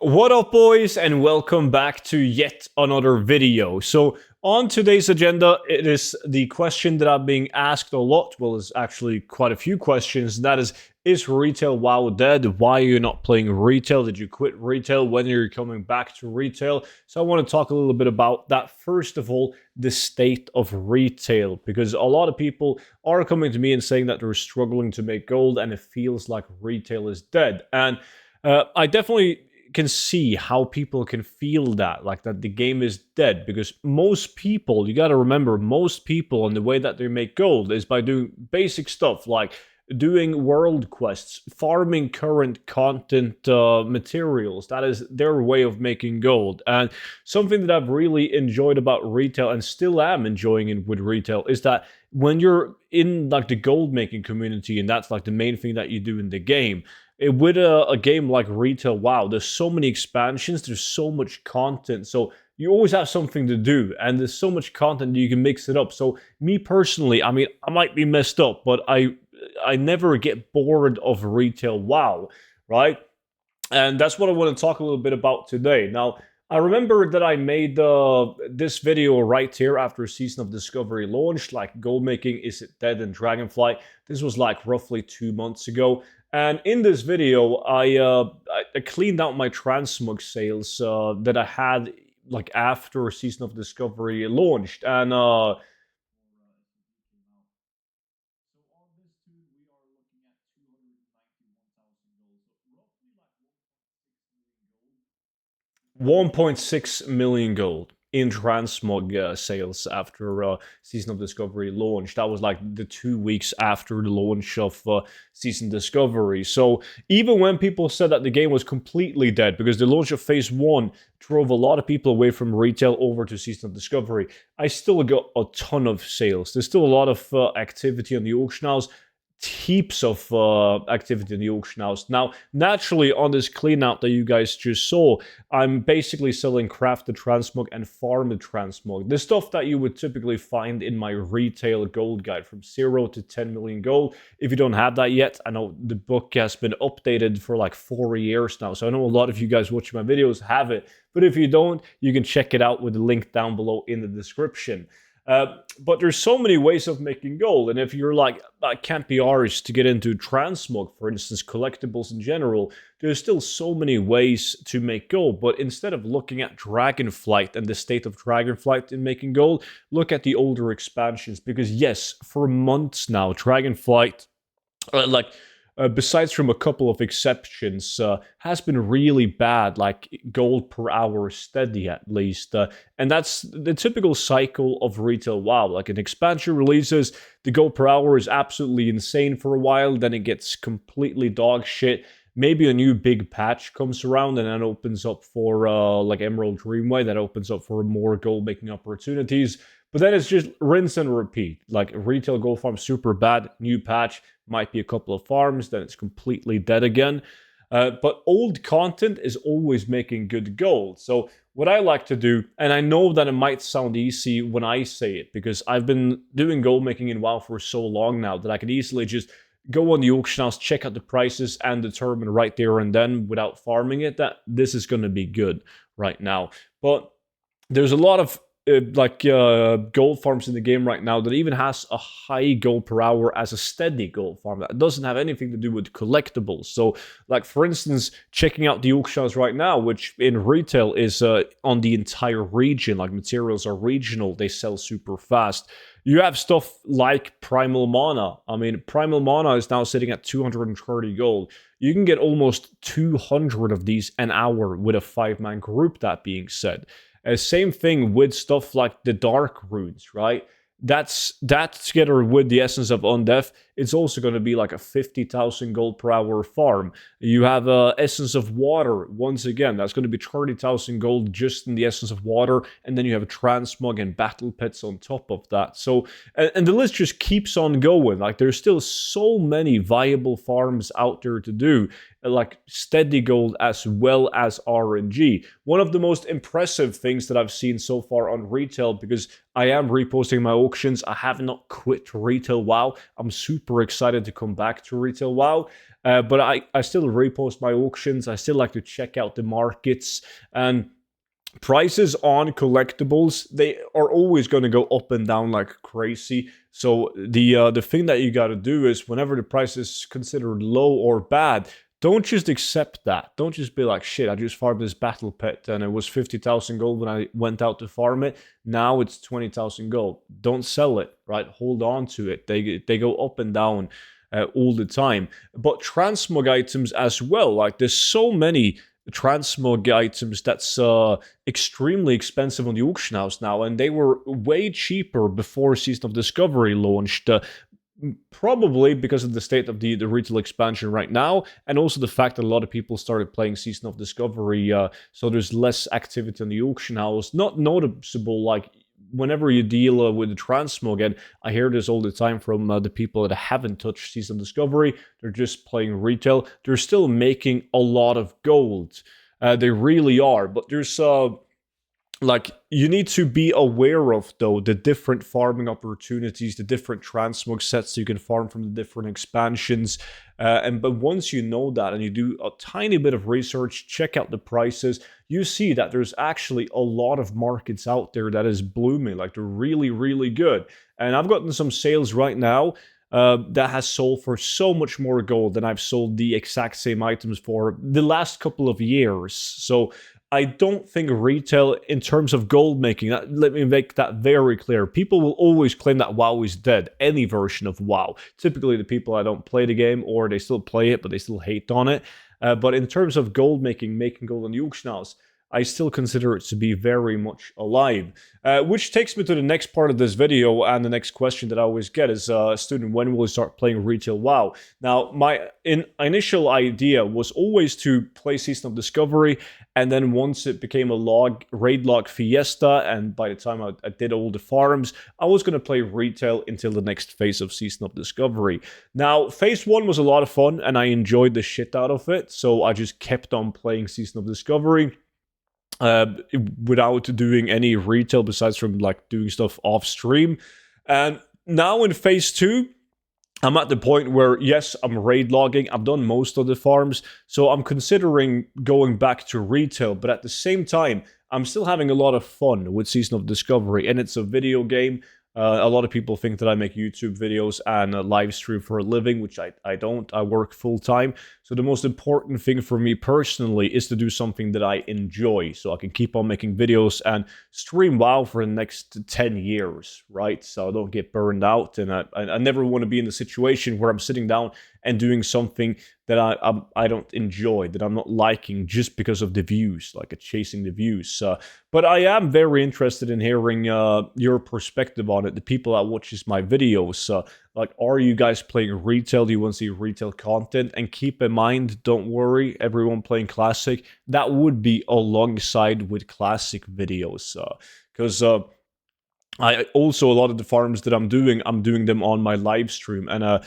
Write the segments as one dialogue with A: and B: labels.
A: What up, boys, and welcome back to yet another video. So on today's agenda, it is the question that I'm being asked a lot. Well, it's actually quite a few questions. That is retail WoW dead? Why are you not playing retail? Did you quit retail? When are you coming back to retail? So I want to talk a little bit about that. First of all, the state of retail, because a lot of people are coming to me and saying that they're struggling to make gold and it feels like retail is dead. And I definitely can see how people can feel that, like that the game is dead, because most people, you got to remember, most people, and the way that they make gold is by doing basic stuff like doing world quests, farming current content materials. That is their way of making gold. And something that I've really enjoyed about retail, and still am enjoying it with retail, is that when you're in like the gold making community, and that's like the main thing that you do in the game, with a game like retail WoW, there's so many expansions, there's so much content, so you always have something to do, and there's so much content you can mix it up. So me personally, I mean, I might be messed up, but I never get bored of retail WoW, right? And that's what I want to talk a little bit about today. Now, I remember that I made this video right here after Season of Discovery launched, like gold making, is it dead in Dragonflight? This was like roughly 2 months ago. And in this video, I cleaned out my transmog sales that I had like after Season of Discovery launched. And on this tune, we are looking at 291,000 gold, so roughly like 1.6 million gold in transmog sales after Season of Discovery launched. That was like the 2 weeks after the launch of Season Discovery. So even when people said that the game was completely dead, because the launch of Phase 1 drove a lot of people away from retail over to Season of Discovery, I still got a ton of sales. There's still a lot of activity on the auction house, heaps of activity in the auction house. Now, naturally, on this cleanout that you guys just saw, I'm basically selling crafted transmog and farmed transmog. The stuff that you would typically find in my retail gold guide from 0 to 10 million gold. If you don't have that yet, I know the book has been updated for like 4 years now, so I know a lot of you guys watching my videos have it. But if you don't, you can check it out with the link down below in the description. But there's so many ways of making gold, and if you're like, I can't be arsed to get into transmog, for instance, collectibles in general, there's still so many ways to make gold. But instead of looking at Dragonflight and the state of Dragonflight in making gold, look at the older expansions, because yes, for months now, Dragonflight, besides from a couple of exceptions, has been really bad, like gold per hour steady at least. And that's the typical cycle of retail WoW. Like an expansion releases, the gold per hour is absolutely insane for a while, then it gets completely dog shit. Maybe a new big patch comes around and then opens up for like Emerald Dreamway, that opens up for more gold making opportunities. But then it's just rinse and repeat. Like retail gold farm super bad, new patch, might be a couple of farms, then it's completely dead again. But old content is always making good gold. So what I like to do, and I know that it might sound easy when I say it, because I've been doing gold making in WoW for so long now that I could easily just go on the auction house, check out the prices, and determine right there and then, without farming it, that this is going to be good right now. But there's a lot of gold farms in the game right now that even has a high gold per hour as a steady gold farm. That doesn't have anything to do with collectibles. So, like for instance, checking out the auctions right now, which in retail is on the entire region, like materials are regional, they sell super fast. You have stuff like Primal Mana. I mean, Primal Mana is now sitting at 230 gold. You can get almost 200 of these an hour with a 5-man group, that being said. Same thing with stuff like the Dark Runes, right? That together with the Essence of Undeath, it's also going to be like a 50,000 gold per hour farm. You have Essence of Water, once again, that's going to be 30,000 gold just in the Essence of Water, and then you have a Transmog and Battle Pits on top of that. So, and the list just keeps on going. Like, there's still so many viable farms out there to do, like steady gold as well as RNG. One of the most impressive things that I've seen so far on retail, because I am reposting my auctions, I have not quit retail WoW, I'm super super excited to come back to retail WoW. But I still repost my auctions. I still like to check out the markets, and prices on collectibles, they are always going to go up and down like crazy. So the thing that you got to do is, whenever the price is considered low or bad, don't just accept that. Don't just be like, shit, I just farmed this battle pet and it was 50,000 gold when I went out to farm it. Now it's 20,000 gold. Don't sell it, right? Hold on to it. They go up and down all the time. But transmog items as well. Like, there's so many transmog items that's extremely expensive on the auction house now, and they were way cheaper before Season of Discovery launched. Probably because of the state of the retail expansion right now, and also the fact that a lot of people started playing Season of Discovery, so there's less activity in the auction house. Not noticeable, like, whenever you deal with the transmog, and I hear this all the time from the people that haven't touched Season of Discovery, they're just playing retail, they're still making a lot of gold. They really are, but there's like, you need to be aware of, though, the different farming opportunities, the different transmog sets you can farm from the different expansions. But once you know that and you do a tiny bit of research, check out the prices, you see that there's actually a lot of markets out there that is blooming. Like, they're really, really good. And I've gotten some sales right now that has sold for so much more gold than I've sold the exact same items for the last couple of years. So I don't think retail, in terms of gold making, let me make that very clear. People will always claim that WoW is dead, any version of WoW. Typically the people that don't play the game, or they still play it, but they still hate on it. But in terms of gold making gold on the auction house, I still consider it to be very much alive. Which takes me to the next part of this video, and the next question that I always get is, student, when will you start playing retail WoW? Now, my initial idea was always to play Season of Discovery, and then once it became a raid log fiesta, and by the time I did all the farms, I was going to play retail until the next phase of Season of Discovery. Now, phase 1 was a lot of fun, and I enjoyed the shit out of it, so I just kept on playing Season of Discovery. Without doing any retail besides from like doing stuff off stream. And now in phase 2, I'm at the point where, yes, I'm raid logging, I've done most of the farms, so I'm considering going back to retail, but at the same time, I'm still having a lot of fun with Season of Discovery, and it's a video game. A lot of people think that I make YouTube videos and live stream for a living, which I don't. I work full-time. So the most important thing for me personally is to do something that I enjoy, so I can keep on making videos and stream WoW for the next 10 years, right? So I don't get burned out, and I never want to be in the situation where I'm sitting down and doing something that I don't enjoy, that I'm not liking just because of the views, like chasing the views. But I am very interested in hearing your perspective on it, the people that watches my videos. Like, are you guys playing retail? Do you want to see retail content? And keep in mind, don't worry, everyone playing classic, that would be alongside with classic videos. Because I also, a lot of the farms that I'm doing them on my live stream, and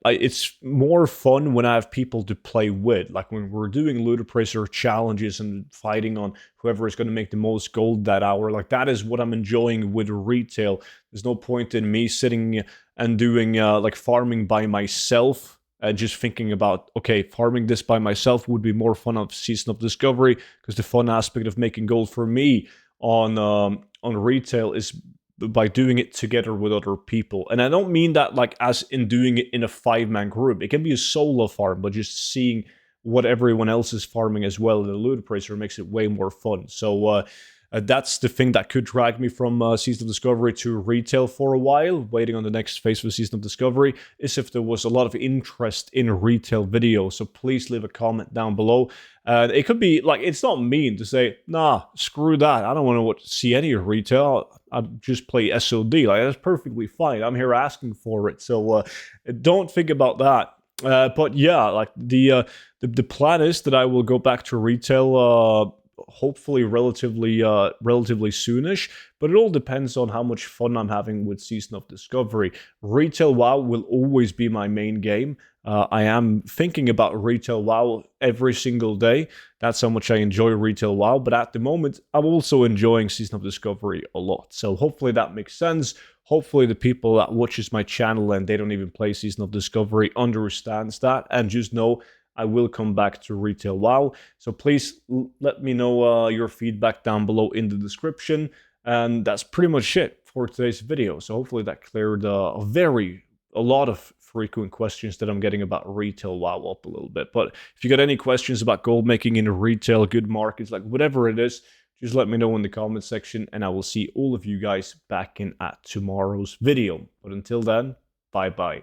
A: it's more fun when I have people to play with. Like when we're doing Ludicrous challenges and fighting on whoever is going to make the most gold that hour. Like, that is what I'm enjoying with retail. There's no point in me sitting and doing like farming by myself. Just thinking about, okay, farming this by myself would be more fun of Season of Discovery, because the fun aspect of making gold for me on retail is by doing it together with other people. And I don't mean that like as in doing it in a 5-man group. It can be a solo farm, but just seeing what everyone else is farming as well in the Ludicrous makes it way more fun. So that's the thing that could drag me from Season of Discovery to retail for a while, waiting on the next phase for Season of Discovery, is if there was a lot of interest in retail videos. So please leave a comment down below. It could be, like, it's not mean to say, nah, screw that, I don't want to see any retail, I just play SOD. Like, that's perfectly fine. I'm here asking for it. So don't think about that. But yeah, like the plan is that I will go back to retail hopefully relatively soonish, but it all depends on how much fun I'm having with Season of Discovery. Retail WoW will always be my main game. I am thinking about retail WoW every single day. That's how much I enjoy retail WoW, but at the moment, I'm also enjoying Season of Discovery a lot. So hopefully that makes sense. hopefully the people that watches my channel and they don't even play Season of Discovery understands that, and just know I will come back to Retail WoW. So please let me know your feedback down below in the description. And that's pretty much it for today's video. So hopefully that cleared a lot of frequent questions that I'm getting about Retail WoW up a little bit. But if you got any questions about gold making in retail, good markets, like whatever it is, just let me know in the comment section, and I will see all of you guys back in at tomorrow's video. But until then, bye bye.